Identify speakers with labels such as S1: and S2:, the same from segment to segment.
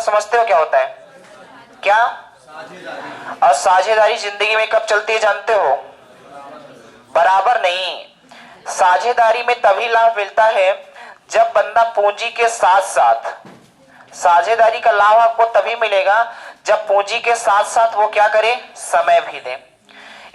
S1: समझते हो क्या होता है? क्या? और साझेदारी जिंदगी में कब चलती है जानते हो? बराबर नहीं। साझेदारी में तभी लाभ मिलता है जब बंदा पूंजी के साथ साथ, साझेदारी का लाभ आपको तभी मिलेगा जब पूंजी के साथ साथ वो क्या करे, समय भी दे।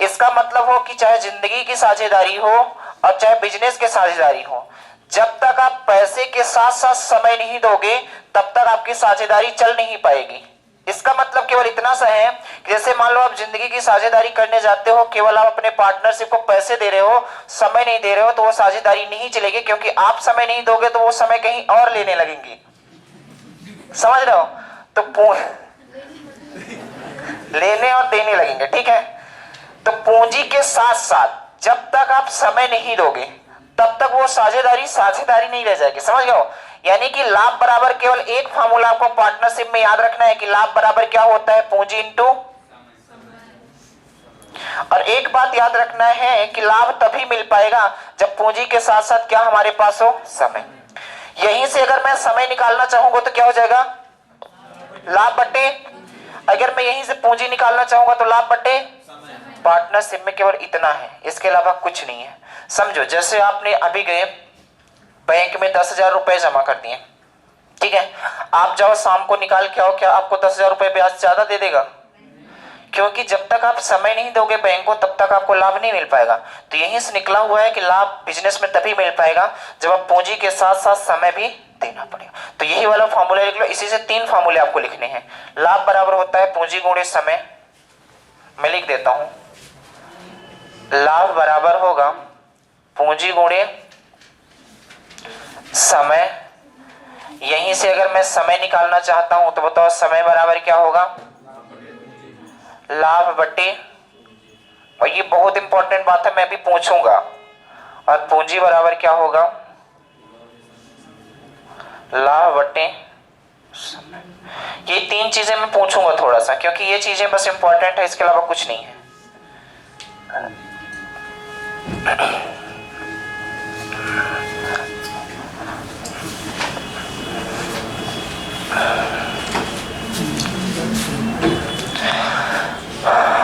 S1: इसका मतलब हो कि चाहे जिंदगी की साझेदारी हो और चाहे बिजनेस की साझेदारी हो, जब तक आप पैसे के साथ साथ समय नहीं दोगे तब तक आपकी साझेदारी चल नहीं पाएगी। इसका मतलब केवल इतना सा है कि जैसे मान लो आप जिंदगी की साझेदारी करने जाते हो, केवल आप अपने पार्टनरशिप को पैसे दे रहे हो, समय नहीं दे रहे हो, तो वो साझेदारी नहीं चलेगी, क्योंकि आप समय नहीं दोगे तो वो समय कहीं और लेने लगेंगे। समझ रहे हो? तो लेने और देने लगेंगे, ठीक है। तो पूंजी के साथ साथ जब तक आप समय नहीं दोगे तब तक वो साझेदारी साझेदारी नहीं रह जाएगी। समझ गए हो? यानी कि लाभ बराबर केवल एक फार्मूला आपको पार्टनरशिप में याद रखना है कि लाभ बराबर क्या होता है, पूंजी इंटू। और एक बात याद रखना है कि लाभ तभी मिल पाएगा जब पूंजी के साथ साथ क्या हमारे पास हो, समय। यहीं से अगर मैं समय निकालना चाहूंगा तो क्या हो जाएगा, लाभ बटे। अगर मैं यहीं से पूंजी निकालना चाहूंगा तो लाभ बटे। पार्टनरशिप में केवल इतना है, इसके अलावा कुछ नहीं है। समझो जैसे आपने अभी गए बैंक में 10,000 रुपए जमा कर दिए, ठीक है। आप जाओ शाम को निकाल के आओ, क्या आपको 10,000 रुपए ब्याज ज्यादा दे देगा? क्योंकि जब तक आप समय नहीं दोगे बैंक को तब तक आपको लाभ नहीं मिल पाएगा। तो यहीं से निकला हुआ है कि लाभ बिजनेस में तभी मिल पाएगा जब आप पूंजी के साथ साथ समय भी देना पड़ेगा। तो यही वाला फॉर्मूला लिख लो। इसी से 3 फॉर्मूले आपको लिखने हैं। लाभ बराबर होता है पूंजी गुणे समय। मैं लिख देता हूं, लाभ बराबर होगा पूंजी गुणे समय। यहीं से अगर मैं समय निकालना चाहता हूं तो बताओ समय बराबर क्या होगा, लाभ बटे। और ये बहुत इंपॉर्टेंट बात है, मैं भी पूछूंगा। और पूंजी बराबर क्या होगा, लाभ बटे समय। ये 3 चीजें मैं पूछूंगा थोड़ा सा, क्योंकि ये चीजें बस इंपॉर्टेंट है, इसके अलावा कुछ नहीं है।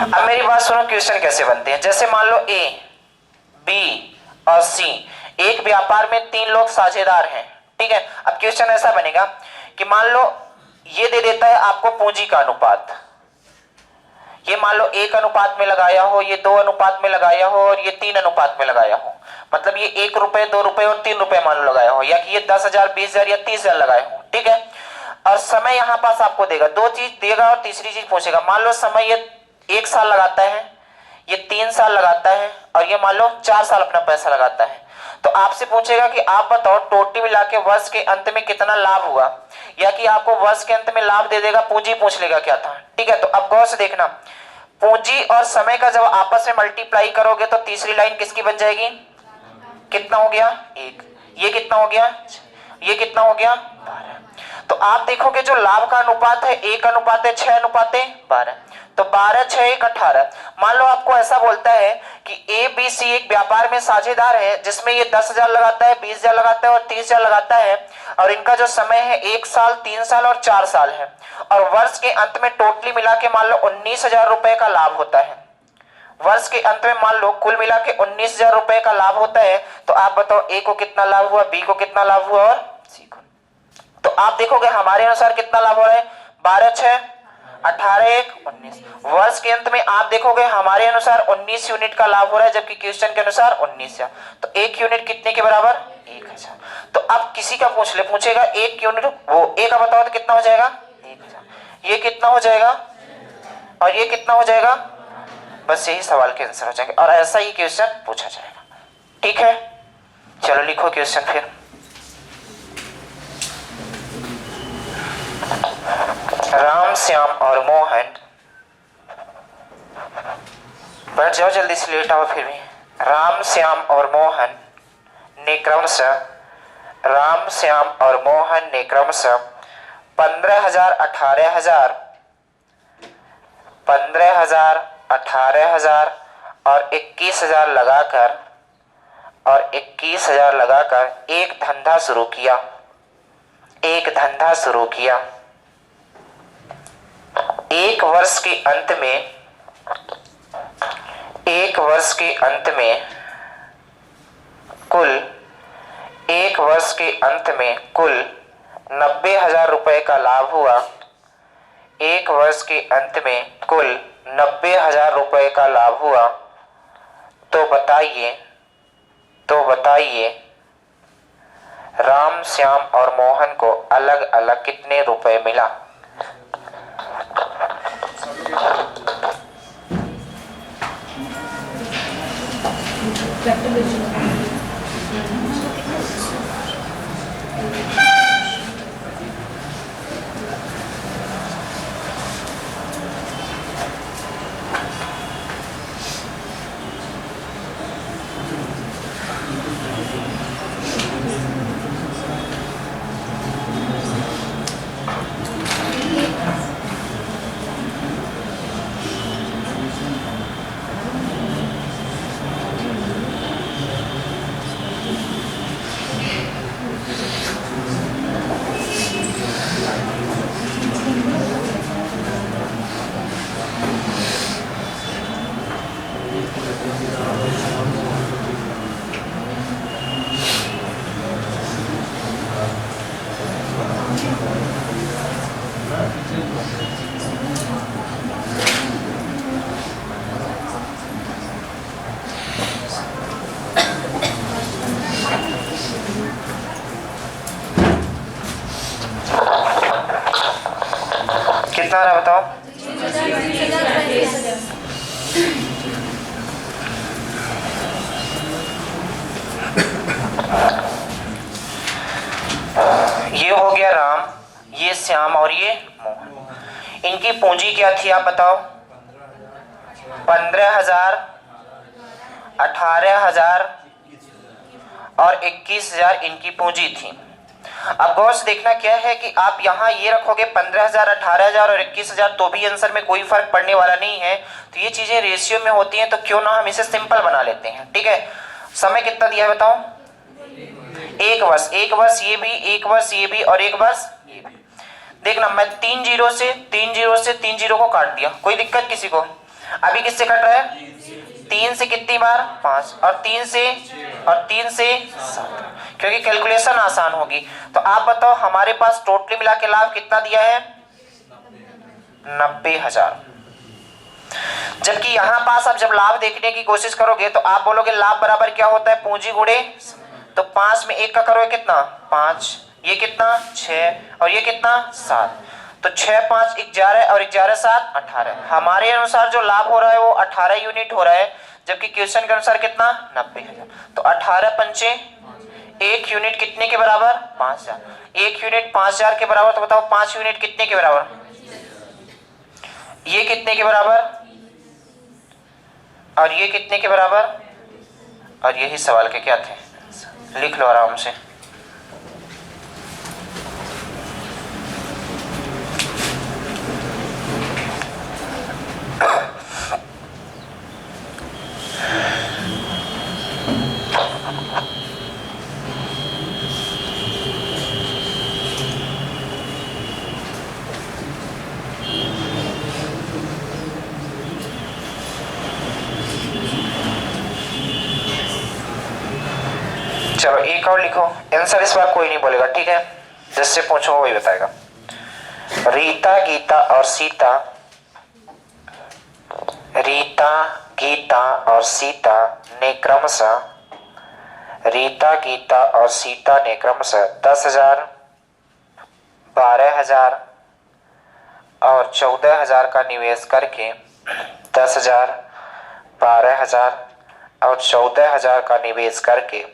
S1: अब मेरी बात सुनो, क्वेश्चन कैसे बनते हैं। जैसे मान लो ए, बी और सी, एक व्यापार में 3 लोग साझेदार हैं, ठीक है। अब क्वेश्चन ऐसा बनेगा कि मान लो ये दे देता है आपको पूंजी का अनुपात, ये मान लो 1 अनुपात में लगाया हो, ये 2 अनुपात में लगाया हो और ये 3 अनुपात में लगाया हो। मतलब ये 1 रुपए, 2 रुपए और 3 रुपए मान लो लगाया हो, या कि ये 10,000, 20,000 या 30,000 लगाए हो, ठीक है। और समय यहां पास आपको देगा, 2 चीज देगा और तीसरी चीज पूछेगा। मान लो समय ये 1 साल लगाता है, ये 3 साल लगाता है और ये मान लो 4 साल अपना पैसा लगाता है। तो आपसे पूछेगा कि आप बताओ टोटल मिला के वर्ष के अंत में कितना लाभ हुआ, या कि आपको वर्ष के अंत में लाभ दे देगा, पूंजी पूछ लेगा क्या था, ठीक है। तो अब गौर से देखना, पूंजी और समय का जब आपस में मल्टीप्लाई करोगे तो तीसरी लाइन किसकी बन जाएगी, कितना हो गया 1, ये कितना हो गया, ये कितना हो गया 12। तो आप देखोगे जो लाभ का अनुपात है 1 अनुपात है 6 अनुपात है 12। तो 12, 6, 1, 18। मान लो आपको ऐसा बोलता है कि ए बी सी एक व्यापार में साझेदार है, जिसमें ये 10,000 लगाता है, 20,000 लगाता है और 30,000 लगाता है, और इनका जो समय है 1 साल, 3 साल और 4 साल है, और वर्ष के अंत में टोटली मिला के मान लो 19,000 रुपए का लाभ होता है। वर्ष के अंत में मान लो कुल मिला के 19,000 रुपए का लाभ होता है। तो आप बताओ ए को कितना लाभ हुआ, बी को कितना लाभ हुआ और सी को। तो आप देखोगे हमारे अनुसार कितना लाभ हो रहा है, 12, 6, 18, 1, 19। वर्ष के अंत में आप देखोगे हमारे अनुसार 19 यूनिट का लाभ हो रहा है, जबकि क्वेश्चन के अनुसार 19,000। तो 1 यूनिट कितने के बराबर, 1,000। तो अब किसी का पूछ ले, पूछेगा 1 यूनिट, वो ए का बताओ तो कितना हो जाएगा 1,000, ये कितना हो जाएगा और ये कितना हो जाएगा। बस यही सवाल के आंसर हो जाएंगे और ऐसा ही क्वेश्चन पूछा जाएगा, ठीक है। चलो लिखो क्वेश्चन फिर। राम, श्याम और मोहन, बैठ जाओ जल्दी से, लेट आओ फिर भी। राम, श्याम और मोहन ने क्रमशः, राम, श्याम और मोहन ने क्रमशः 15,000, 18,000, 15,000, 18,000 और 21,000 लगाकर, और 21,000 लगाकर एक धंधा शुरू किया, एक धंधा शुरू किया। वर्ष के अंत में 1 वर्ष के अंत में कुल 90,000 रुपए का लाभ हुआ। 1 वर्ष के अंत में कुल 90,000 रुपए का लाभ हुआ। तो बताइए राम, श्याम और मोहन को अलग अलग कितने रुपए मिला? कितना रहा बताओ? ये हो गया राम, ये श्याम और ये मोहन। इनकी पूंजी क्या थी आप बताओ? 15,000, 18,000 और 21,000 इनकी पूंजी थी। अब गौर से देखना क्या है कि आप यहाँ ये रखोगे 15,000, 18,000 और 21,000 तो भी आंसर में कोई फर्क पड़ने वाला नहीं है। तो ये चीजें रेशियो में होती हैं, तो क्यों ना हम इसे सिंपल बना लेते हैं। ठीक है, समय कितना दिया है बताओ? 1 वर्ष, 1 वर्ष ये भी, 1 वर्ष ये भी और 1 वर्ष ये भी। देखना मैं 3 जीरो से 3 जीरो को काट दिया, कोई दिक्कत किसी को? अभी किससे कट रहा है? 3 से कितनी बार? 5 और 3 से 7, क्योंकि कैलकुलेशन आसान होगी। तो आप बताओ हमारे पास टोटली मिला के लाभ कितना दिया है? 90,000। जबकि यहां पास आप जब लाभ देखने की कोशिश करोगे तो आप बोलोगे लाभ बराबर क्या होता है? पूंजी गुणे। तो 5 में 1 का करोगे कितना? 5, ये कितना? 6 और ये कितना? 7। तो 6, 5, 11 और 11, 7, 18। हमारे अनुसार जो लाभ हो रहा है वो 18 यूनिट हो रहा है, जबकि क्वेश्चन के अनुसार कितना? 90,000। तो 18 पंचे 1 यूनिट कितने के बराबर? 5,000। 1 यूनिट 5,000 के बराबर। तो बताओ 5 यूनिट कितने के बराबर? ये कितने के बराबर और ये कितने के बराबर? और यही सवाल के क्या थे, लिख लो आराम से। चलो एक और लिखो, आंसर इस बार कोई नहीं बोलेगा, ठीक है? जिससे पूछो वही बताएगा। रीता, गीता और सीता ने क्रमशः 10,000, 12,000 और 14,000 का निवेश करके 10,000, 12,000 और 14,000 का निवेश करके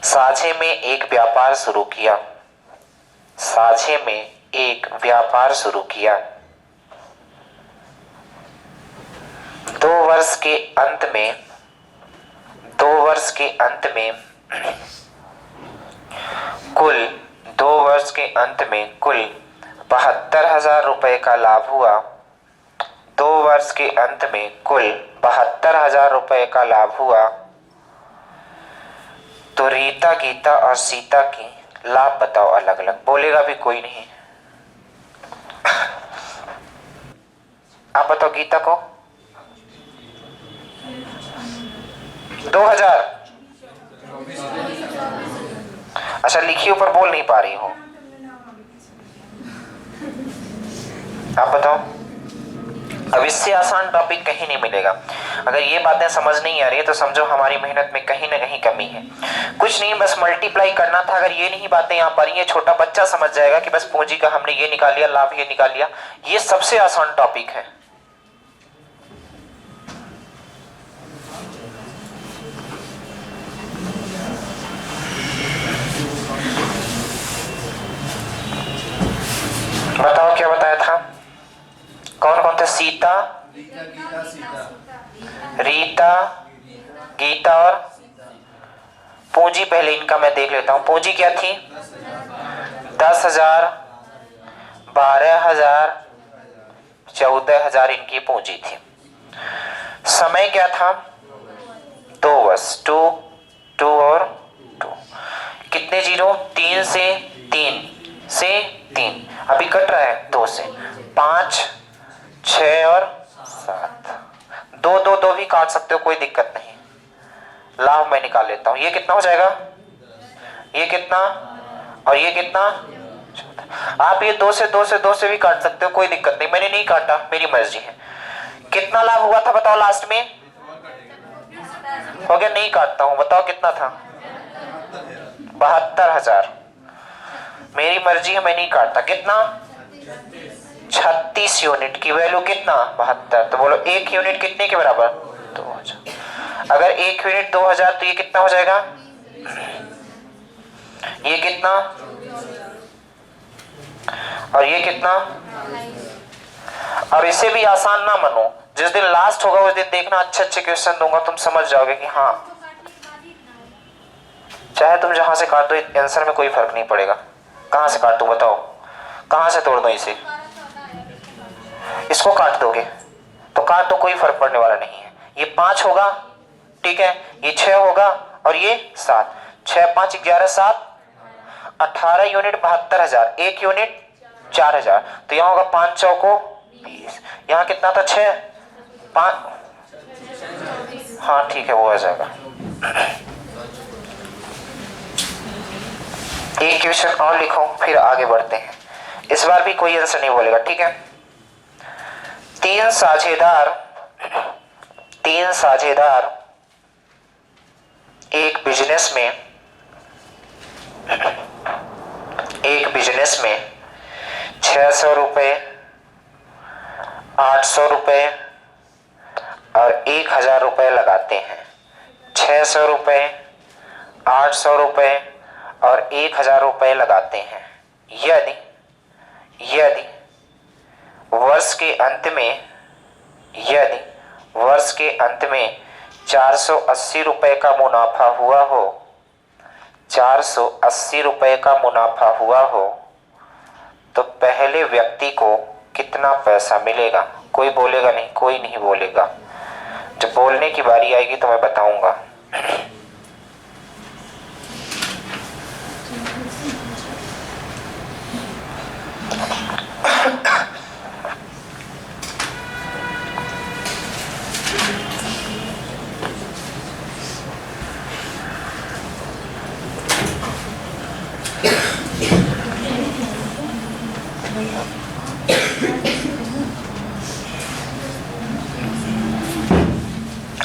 S1: साझे में एक व्यापार शुरू किया। 2 वर्ष के अंत में कुल 72,000 रुपए का लाभ हुआ। 2 वर्ष के अंत में कुल 72,000 रुपए का लाभ हुआ। तो रीता, गीता और सीता की लाभ बताओ अलग अलग। बोलेगा भी कोई नहीं। आप बताओ गीता को 2000। अच्छा लिखी ऊपर बोल नहीं पा रही हो, आप बताओ। अब इससे आसान टॉपिक कहीं नहीं मिलेगा। अगर ये बातें समझ नहीं आ रही है तो समझो हमारी मेहनत में कहीं ना कहीं कमी है। कुछ नहीं, बस मल्टीप्लाई करना था। अगर ये नहीं बातें यहाँ पर, ये छोटा बच्चा समझ जाएगा कि बस पूंजी का हमने ये निकाल लिया, लाभ ये निकाल लिया। ये सबसे आसान टॉपिक है। बताओ क्या बताया था, कौन कौन थे? सीता, रीता, गीता और पूंजी। पहले इनका मैं देख लेता हूं। पूंजी क्या थी? 10,000, 12,000, 14,000 इनकी पूंजी थी। समय क्या था? 2 वर्ष, 2 और 2। कितने जीरो? 3 से 3 अभी कट रहा है 2 से। 5, 6 और 7। 2 भी काट सकते हो, कोई दिक्कत नहीं। लाभ मैं निकाल लेता हूं। ये कितना हो जाएगा? ये कितना और ये कितना? आप ये 2 से भी काट सकते हो, कोई दिक्कत नहीं। मैंने नहीं काटा, मेरी मर्जी है। कितना लाभ हुआ था बताओ लास्ट में? हो गया, नहीं काटता हूं। बताओ कितना था? 72,000। मेरी मर्जी है, मैं नहीं काटता। कितना? 36 यूनिट की वैल्यू कितना? 72। तो बोलो 1 यूनिट कितने के बराबर? 2000। अगर 1 यूनिट 2000 तो ये कितना हो जाएगा? ये कितना और ये कितना? और इसे भी आसान ना मानो, जिस दिन लास्ट होगा उस दिन देखना अच्छे क्वेश्चन दूंगा, तुम समझ जाओगे कि हाँ। चाहे तुम जहां से काट दो, आंसर में कोई फर्क नहीं पड़ेगा। कहां से काट दूं बताओ? कहां से तोड़ दो इसे? इसको काट दोगे तो काट दो, कोई फर्क पड़ने वाला नहीं है। ये 5 होगा, ठीक है, ये 6 होगा और ये 7। 6, 5, 11, 7, 18 यूनिट 72,000। 1 यूनिट 4,000। तो यहां होगा 5 चौको 20। यहां कितना था? 6, 5। हाँ ठीक है, वो आ जाएगा। एक क्वेश्चन और लिखो, फिर आगे बढ़ते हैं। इस बार भी कोई आंसर नहीं बोलेगा, ठीक है। तीन साझेदार एक बिजनेस में 600 रुपए, 800 रुपए और 1,000 रुपए लगाते हैं। 600 रुपए, 800 रुपए और 1,000 रुपए लगाते हैं। यदि वर्ष के अंत में 480 रुपए का मुनाफा हुआ हो, 480 रुपए का मुनाफा हुआ हो तो पहले व्यक्ति को कितना पैसा मिलेगा? कोई बोलेगा नहीं, कोई नहीं बोलेगा। जब बोलने की बारी आएगी तो मैं बताऊंगा।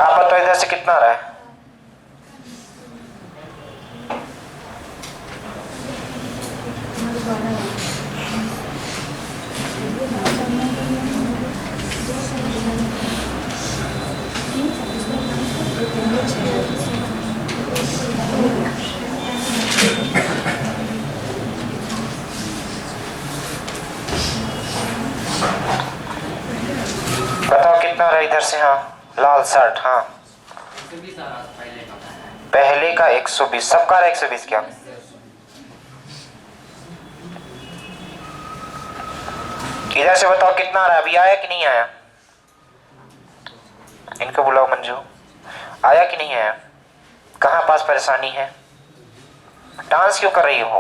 S1: आप बताओ इधर से कितना आ रहा है? बताओ कितना रहा इधर से? हाँ लाल शर्ट, हाँ पहले का 120, सबका रहा 120 क्या? इधर से बताओ कितना आ रहा है? अभी आया कि नहीं आया? इनको बुलाओ मंजू, आया कि नहीं आया? कहाँ पास परेशानी है? डांस क्यों कर रही हो?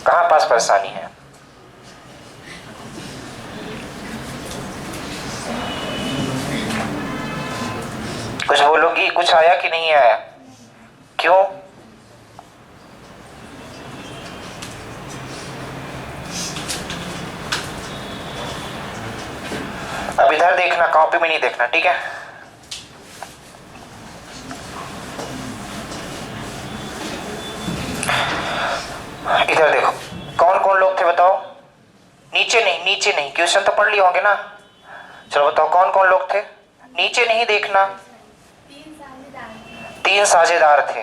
S1: कहाँ पास परेशानी है? होगी, कुछ आया कि नहीं आया? क्यों? अब इधर देखना, कॉपी में नहीं देखना, ठीक है? इधर देखो, कौन कौन लोग थे बताओ? नीचे नहीं, नीचे नहीं, क्वेश्चन तो पढ़ लिए होंगे ना। चलो बताओ कौन कौन लोग थे? नीचे नहीं देखना। तीन साझेदार थे,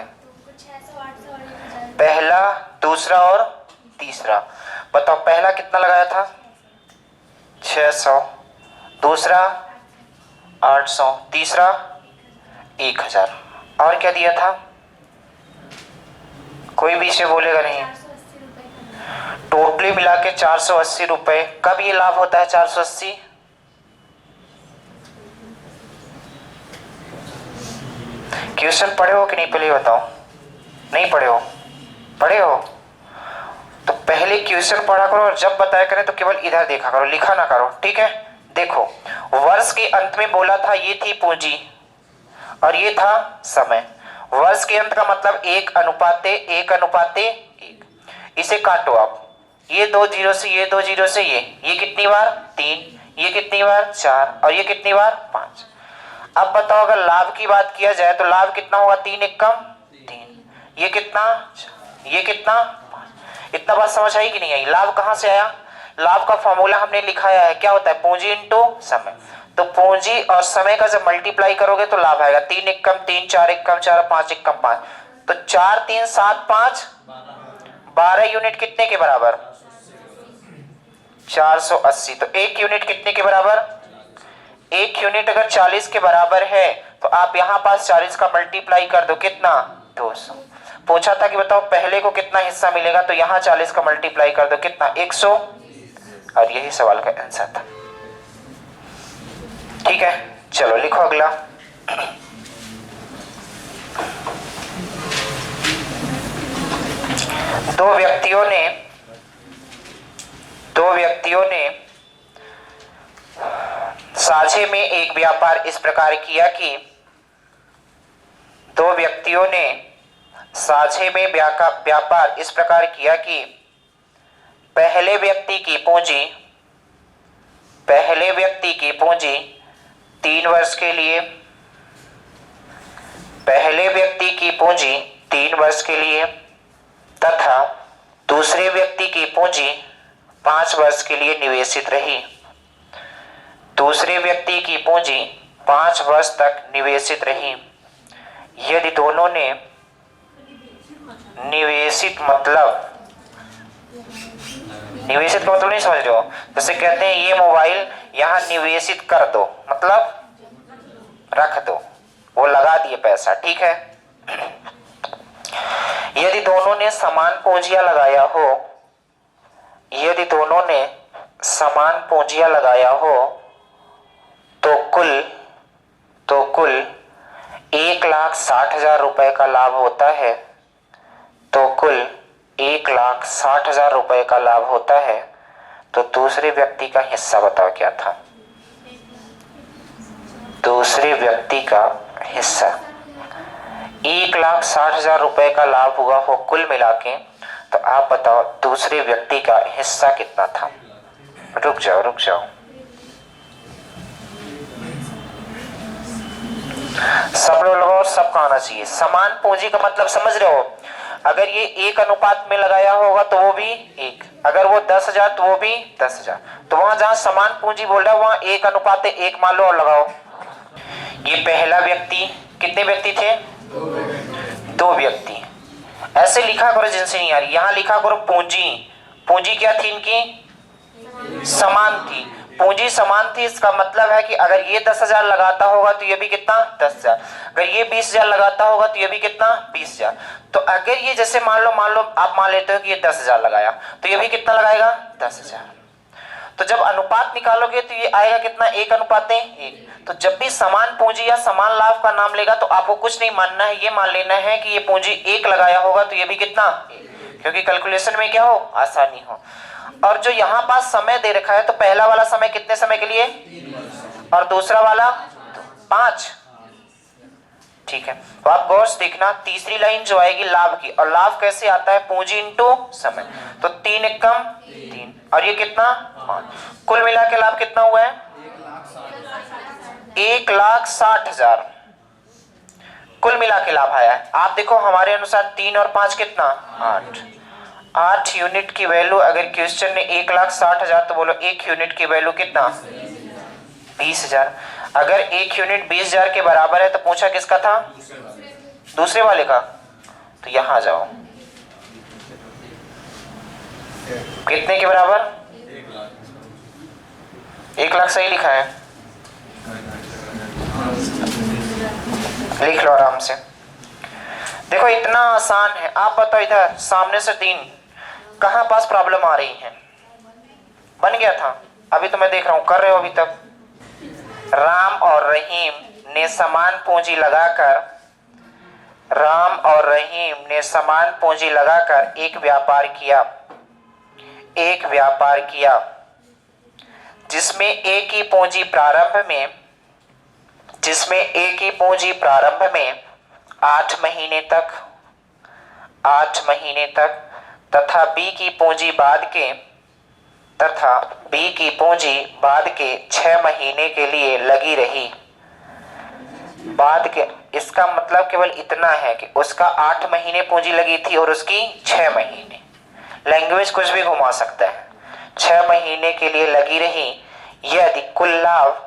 S1: पहला, दूसरा और तीसरा। बताओ पहला कितना लगाया था? 600, दूसरा 800, तीसरा 1000। और क्या दिया था? कोई भी इसे बोलेगा नहीं। टोटली मिला के 480 रुपए। कब ये लाभ होता है 480? क्वेश्चन पढ़े हो कि नहीं पहले बताओ? नहीं पढ़े हो? पढ़े हो तो पहले क्वेश्चन पढ़ा करो और जब बताया करें तो केवल इधर देखा करो, लिखा ना करो, ठीक है? देखो, वर्ष के अंत में बोला था ये थी पूंजी और ये था समय। वर्ष के अंत का मतलब 1:1:1। इसे काटो आप, ये 2 जीरो से ये 2 जीरो से ये कितनी बार? 3, ये कितनी बार? 4 और ये कितनी बार? 5। अब बताओ अगर लाभ की बात किया जाए तो लाभ कितना होगा? 3 एकम 3, ये कितना? ये कितना? 5। इतना बात समझ आई कि नहीं आई? लाभ कहां से आया? लाभ का फॉर्मूला हमने लिखाया है, क्या होता है? पूंजी इंटू समय। तो पूंजी और समय का जब मल्टीप्लाई करोगे तो लाभ आएगा। 3 एकम 3, 4 एकम 4, 5 एकम 5। तो 4 3 7 5 12 यूनिट कितने के बराबर? 480। तो 1 यूनिट कितने के बराबर? 1 यूनिट अगर 40 के बराबर है तो आप यहां पास 40 का मल्टीप्लाई कर दो, कितना? 200। पूछा था कि बताओ पहले को कितना हिस्सा मिलेगा, तो यहां 40 का मल्टीप्लाई कर दो, कितना? 100। और यही सवाल का आंसर था, ठीक है? चलो लिखो अगला। दो व्यक्तियों ने साझे में एक व्यापार इस प्रकार किया कि दो व्यक्तियों ने साझे में व्यापार इस प्रकार किया कि पहले व्यक्ति की पूंजी 3 वर्ष के लिए, पहले व्यक्ति की पूंजी 3 वर्ष के लिए तथा दूसरे व्यक्ति की पूंजी 5 वर्ष के लिए निवेशित रही। दूसरे व्यक्ति की पूंजी 5 वर्ष तक निवेशित रही। यदि दोनों ने निवेशित का मतलब नहीं समझ रहे हो? जैसे कहते हैं ये मोबाइल यहां निवेशित कर दो, मतलब रख दो, वो लगा दिए पैसा, ठीक है? यदि दोनों ने समान पूंजियां लगाया हो तो कुल 1,60,000 रुपए का लाभ होता है। तो कुल 1,60,000 रुपए का लाभ होता है। तो दूसरे व्यक्ति का हिस्सा बताओ क्या था? दूसरे व्यक्ति का हिस्सा 1,60,000 रुपए का लाभ हुआ हो कुल मिला के, तो आप बताओ दूसरे व्यक्ति का हिस्सा कितना था? रुक जाओ, सब लोग लगाओ, सबका आना चाहिए। समान पूंजी का मतलब समझ रहे हो? अगर ये 1 अनुपात में लगाया होगा तो वो भी 1, अगर वो 10,000 तो वो भी 10,000। तो वहां जहां समान पूंजी बोल रहा है वहां 1:1 मान लो और लगाओ। ये पहला व्यक्ति, कितने व्यक्ति थे? 2 व्यक्ति। ऐसे लिखा करो जिनसे नहीं आ रही, यहां लिखा करो पूंजी क्या थी इनकी? समान थी। पूंजी समान थी, इसका मतलब है कि अगर ये 10,000 लगाता होगा तो ये भी कितना? 10,000। अगर ये 20,000 लगाता होगा तो ये भी कितना? 20,000। तो अगर ये जैसे मान लो आप मान लेते हो कि ये 10,000 लगाया तो ये भी कितना लगाएगा? 10,000। तो जब अनुपात निकालोगे तो ये आएगा कितना? 1:1। तो जब भी समान पूंजी या समान लाभ का नाम लेगा तो आपको कुछ नहीं मानना है, ये मान लेना है कि ये पूंजी 1 लगाया होगा तो ये भी कितना? 1, क्योंकि कैलकुलेशन में क्या हो? आसानी हो। और जो यहाँ पास समय दे रखा है तो पहला वाला समय कितने समय के लिए और दूसरा वाला 5, ठीक है, तो आप गौर से देखना तीसरी लाइन जो आएगी लाभ की, और लाभ कैसे आता है, पूंजी इंटू समय, तो 3 एकम 3 और ये कितना 5, कुल मिला के लाभ कितना हुआ है 1,60,000 कुल मिला के लाभ आया है। आप देखो हमारे अनुसार 3 और 5 कितना 8 यूनिट की वैल्यू, अगर क्वेश्चन ने 1,60,000 तो बोलो 1 यूनिट की वैल्यू कितना 20,000। अगर 1 यूनिट 20,000 के बराबर है तो पूछा किसका था, दूसरे वाले का, तो यहां जाओ कितने के बराबर 1,00,000 सही लिखा है, लिख लो आराम से। देखो इतना आसान है। आप बताओ इधर सामने से 3 कहां पास प्रॉब्लम आ रही है, बन गया था, अभी तो मैं देख रहा हूं कर रहे हो अभी तक। राम और रहीम ने समान पूंजी लगाकर, राम और रहीम ने समान पूंजी लगाकर एक व्यापार किया जिसमें एक ही पूंजी प्रारंभ में 8 महीने तक तथा बी की पूंजी बाद के 6 महीने के लिए लगी रही। बाद के, इसका मतलब केवल इतना है कि उसका 8 महीने पूंजी लगी थी और उसकी 6 महीने, लैंग्वेज कुछ भी घुमा सकता है, 6 महीने के लिए लगी रही। यदि कुल लाभ,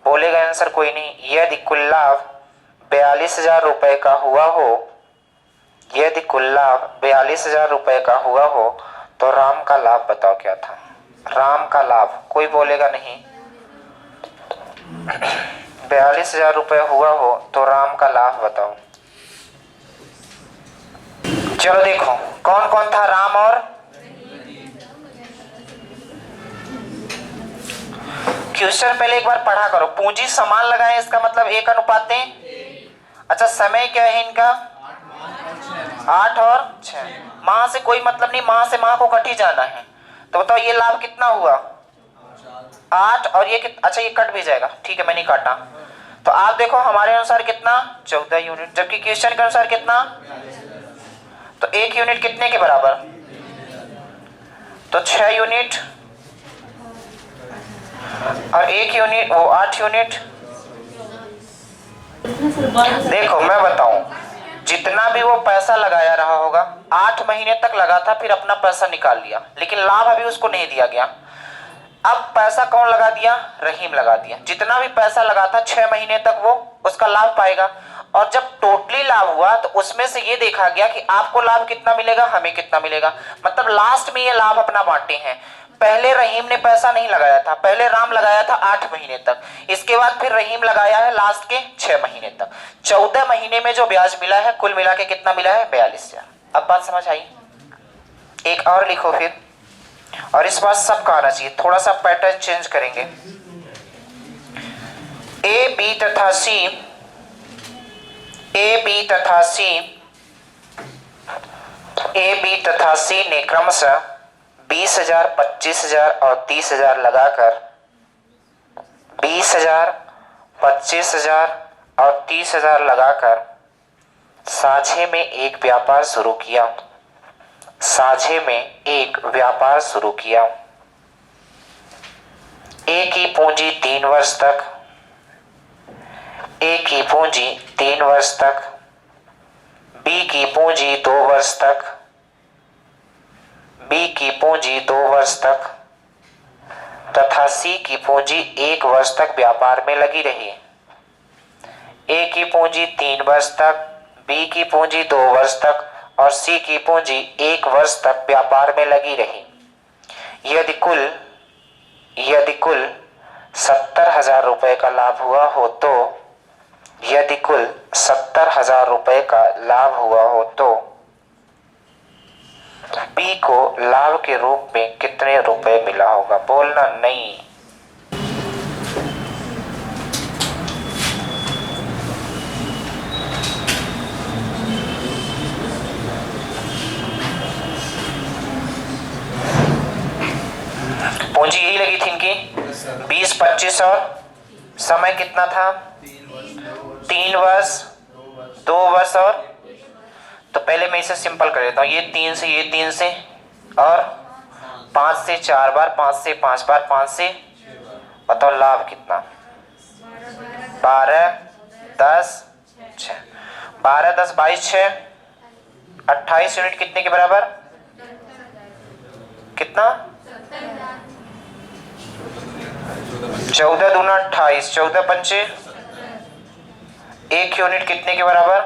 S1: बोलेगा आंसर कोई नहीं, यदि कुल लाभ 42,000 रुपए का हुआ हो, यदि कुल लाभ 42,000 रुपए का हुआ हो तो राम का लाभ बताओ क्या था। राम का लाभ कोई बोलेगा नहीं, 42,000 रुपए हुआ हो तो राम का लाभ बताओ। चलो देखो कौन कौन था, राम और क्वेश्चन पहले एक बार पढ़ा करो। पूंजी समान लगाए इसका मतलब 1:3। अच्छा समय क्या है इनका 8 और 6, माह से कोई मतलब नहीं, माह से माह को कट ही जाना है। तो बताओ ये लाभ कितना हुआ 8 और ये अच्छा ये कट भी जाएगा, ठीक है मैं नहीं काटा। तो आप देखो हमारे अनुसार कितना 14 यूनिट, जबकि क्वेश्चन के अनुसार कितना, तो 1 यूनिट कितने के बराबर, तो 6 यूनिट और 1 यूनिट वो 8 यूनिट। देखो मैं बताऊं, जितना भी वो पैसा लगाया रहा होगा 8 महीने तक लगा था, फिर अपना पैसा निकाल लिया, लेकिन लाभ अभी उसको नहीं दिया गया। अब पैसा कौन लगा दिया, रहीम लगा दिया। जितना भी पैसा लगा था 6 महीने तक वो उसका लाभ पाएगा, और जब टोटली लाभ हुआ तो उसमें से ये देखा गया कि आपको लाभ कितना मिलेगा, हमें कितना मिलेगा, मतलब लास्ट में ये लाभ अपना बांटे हैं। पहले रहीम ने पैसा नहीं लगाया था, पहले राम लगाया था 8 महीने तक, इसके बाद फिर रहीम लगाया है लास्ट के 6 महीने तक। 14 महीने में जो ब्याज मिला है कुल मिला के कितना मिला है 42,000। अब बात समझ आई। एक और लिखो फिर, और इस बार सबका आना चाहिए, थोड़ा सा पैटर्न चेंज करेंगे। ए बी तथा सी ने क्रमशः 20,000, 25,000 और 30,000 लगाकर 20,000, 25,000 और 30,000 लगाकर साझे में एक व्यापार शुरू किया। ए की पूंजी 3 वर्ष तक, बी की पूंजी 2 वर्ष तक तथा सी की पूंजी 1 वर्ष तक व्यापार में लगी रही। ए की पूंजी 3 वर्ष तक, बी की पूंजी 2 वर्ष तक और सी की पूंजी 1 वर्ष तक व्यापार में लगी रही। यदि कुल 70,000 रुपए का लाभ हुआ हो तो, यदि कुल 70,000 रुपए का लाभ हुआ हो तो बी को लाभ के रूप में कितने रुपए मिला होगा, बोलना नहीं। पूंजी यही लगी थी इनकी 20, 25 और समय कितना था 3 वर्ष 2 बस और, तो पहले मैं इसे सिंपल कर देता हूँ, ये 3 से, ये 3 से, और 5 से 4 बार, 5 से 5 बार, 5 से, बताओ लाभ कितना, 12 10 6, 12 10 22 6, 28 यूनिट कितने के बराबर, कितना, 14 दूना 28, 14 पंचे, 1 यूनिट कितने के बराबर,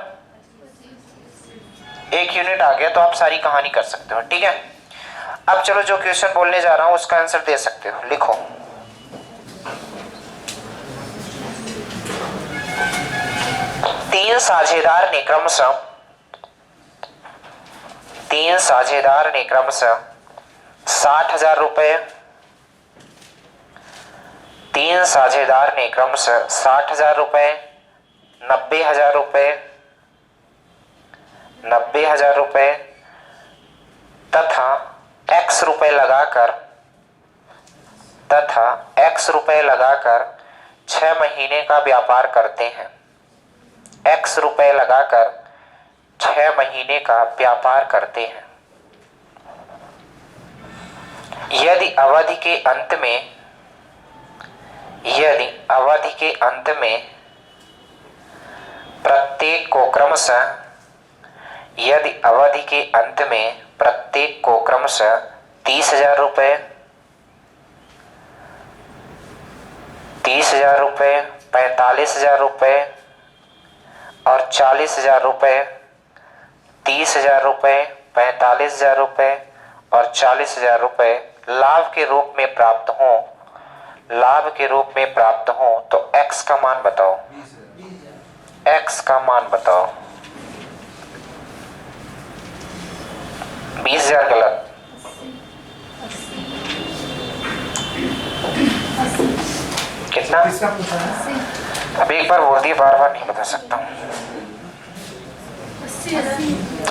S1: 1 यूनिट आ गया, तो आप सारी कहानी कर सकते हो। ठीक है, अब चलो जो क्वेश्चन बोलने जा रहा हूं उसका आंसर दे सकते हो, लिखो। तीन साझेदार ने क्रमशः 60,000 रुपए, 3 साझेदार ने क्रमशः 60,000 रुपए, 90,000 रुपए, 90,000 रुपए तथा x रुपए लगाकर 6 महीने का व्यापार करते हैं। x रुपए लगाकर 6 महीने का व्यापार करते हैं। यदि अवधि के अंत में प्रत्येक को क्रमशः 30,000 रुपए, 30,000 रुपए, 45,000 रुपए और 40,000 रुपए, 30,000 रुपए, 45,000 रुपए और 40,000 रुपए लाभ के रूप में प्राप्त हो तो x का मान बताओ। x का मान बताओ। 20,000 गलत,
S2: 80।
S1: कितना, अब एक बार बोल दिए, बार बार नहीं बता सकता हूँ।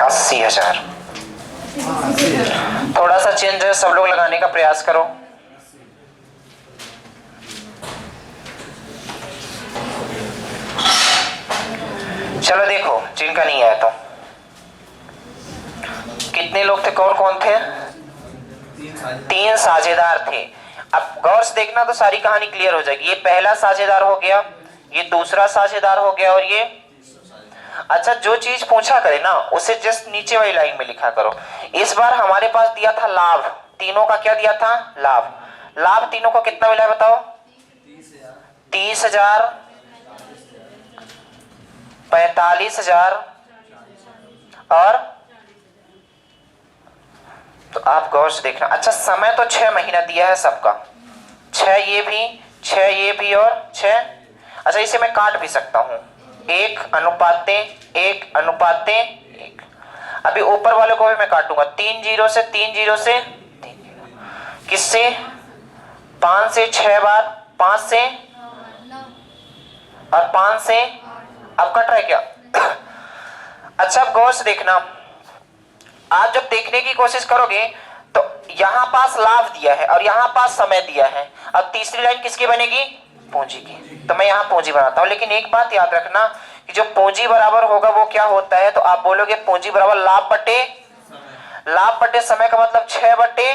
S1: 80,000। थोड़ा सा चेंज है, सब लोग लगाने का प्रयास करो। चलो देखो, जिनका नहीं आया तो कितने लोग थे, कौन कौन थे, 3 साझेदार थे। अब गौर से देखना तो सारी कहानी क्लियर हो जाएगी। ये पहला साझेदार हो गया, ये दूसरा साझेदार हो गया, और ये, अच्छा जो चीज पूछा करे ना उसे जस्ट नीचे वाली लाइन में लिखा करो। इस बार हमारे पास दिया था लाभ, तीनों का क्या दिया था, लाभ। लाभ तीनों को कितना मिला है बताओ, 30,000, 45,000 और, तो आप गौर से देखना। अच्छा समय तो 6 महीना दिया है सबका, 6 ये भी और 6। अच्छा इसे मैं काट भी सकता हूं, 1:1:1। अभी ऊपर वाले को भी मैं काटूंगा, 3 0 से 3 0 से 3 0, किससे, 5 से 6 बार, 5 से और 5 से, अब कट रहा है क्या। अच्छा अब गौर से देखना, आप जब देखने की कोशिश करोगे तो यहां पास लाभ दिया है और यहां पास समय दिया है। अब तीसरी लाइन किसकी बनेगी, पूंजी की, तो मैं यहां पूंजी बनाता हूं। लेकिन एक बात याद रखना कि जो पूंजी बराबर होगा वो क्या होता है, तो आप बोलोगे पूंजी बराबर लाभ बटे समय का मतलब 6 बटे,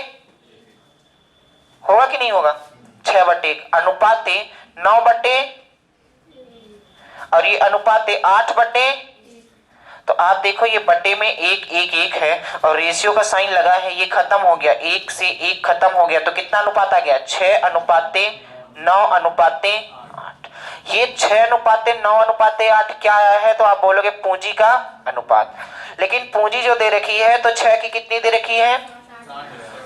S1: होगा कि नहीं होगा, 6 बटे अनुपात 9 बटे, और ये अनुपात 8 बटे। तो आप देखो ये बटे में 1 है और रेशियो का साइन लगा है, ये खत्म हो गया, 1 से 1 खत्म हो गया, तो कितना अनुपात आ गया, 6:9:8। ये 6:9:8 क्या आया है, तो आप बोलोगे पूंजी का अनुपात। लेकिन पूंजी जो दे रखी है तो 6 की कितनी दे रखी है,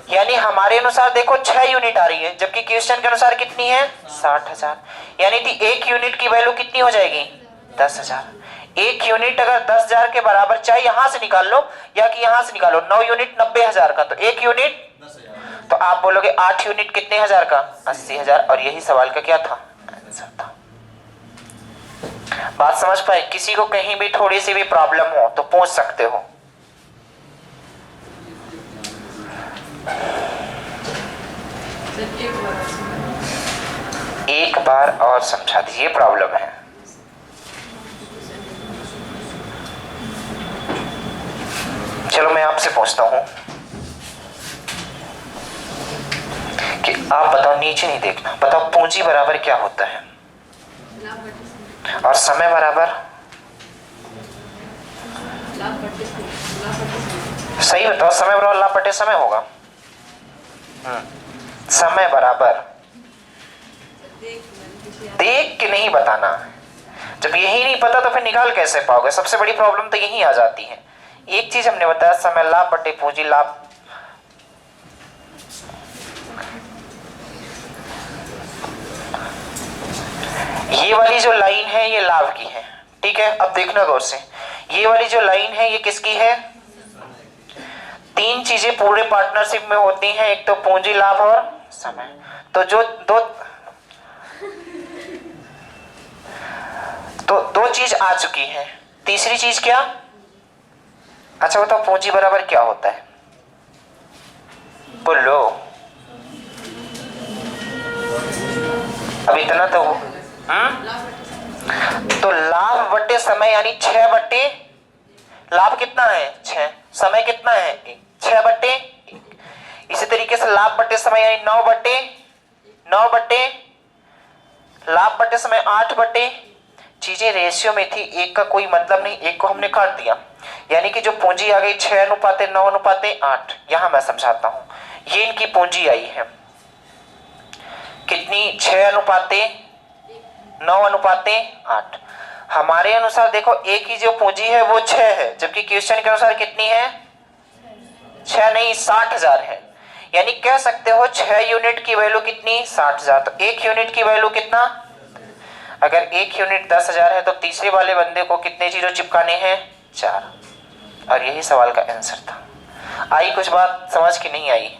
S1: यानी हमारे अनुसार देखो 6 यूनिट आ रही है, जबकि क्वेश्चन के अनुसार कितनी है, 60,000। यानी कि 1 यूनिट की वैल्यू कितनी हो जाएगी, 10,000। 1 यूनिट अगर 10,000 के बराबर, चाहे यहां से निकाल लो या कि यहां से निकालो, 9 यूनिट 90,000 का, तो 1 यूनिट, तो आप बोलोगे 8 यूनिट कितने हजार का, 80,000। और यही सवाल का क्या था, आंसर था। बात समझ पाए। किसी को कहीं भी थोड़ी सी भी प्रॉब्लम हो तो पूछ सकते हो। एक बार और समझा दीजिए, प्रॉब्लम है। चलो मैं आपसे पूछता हूं कि आप बताओ, नीचे नहीं देखना, बताओ पूंजी बराबर क्या होता है और समय बराबर? सही बताओ, समय बराबर लाभ बटे समय होगा। समय बराबर देख के नहीं बताना। जब यही नहीं पता तो फिर निकाल कैसे पाओगे? सबसे बड़ी प्रॉब्लम तो यही आ जाती है। एक चीज हमने बताया, समय लाभ बटे पूंजी लाभ। ये वाली जो लाइन है ये लाभ की है, ठीक है। अब देखना गौर से, ये वाली जो लाइन है ये किसकी है? तीन चीजें पूरे पार्टनरशिप में होती हैं, एक तो पूंजी लाभ और समय। तो जो दो चीज आ चुकी है, तीसरी चीज क्या? अच्छा बताओ पूंजी बराबर क्या होता है? बोलो। अब इतना तो तो लाभ बटे समय यानी 6 बटे, लाभ कितना है 6, समय कितना है 1, 6 बटे 1। इसी तरीके से लाभ बटे समय यानी 9 बटे लाभ बटे समय 8 बटे। चीजें रेशियो में थी, एक का कोई मतलब नहीं, एक को हमने काट दिया, यानी कि जो पूंजी आ गई 6:9:8। यहां मैं समझाता हूं, ये इनकी पूंजी आई है कितनी? 6:9:8। हमारे अनुसार देखो एक ही जो पूंजी है वो 6 है, जबकि क्वेश्चन के अनुसार कितनी है? 6 नहीं 60,000 है। यानी कह सकते हो 6 यूनिट की वैल्यू कितनी? 60,000। तो 1 यूनिट की वैल्यू कितना? अगर 1 यूनिट 10,000 है तो तीसरे वाले बंदे को कितने जीरो चिपकाने हैं? 4। और यही सवाल का आंसर था। आई कुछ बात समझ की नहीं आई?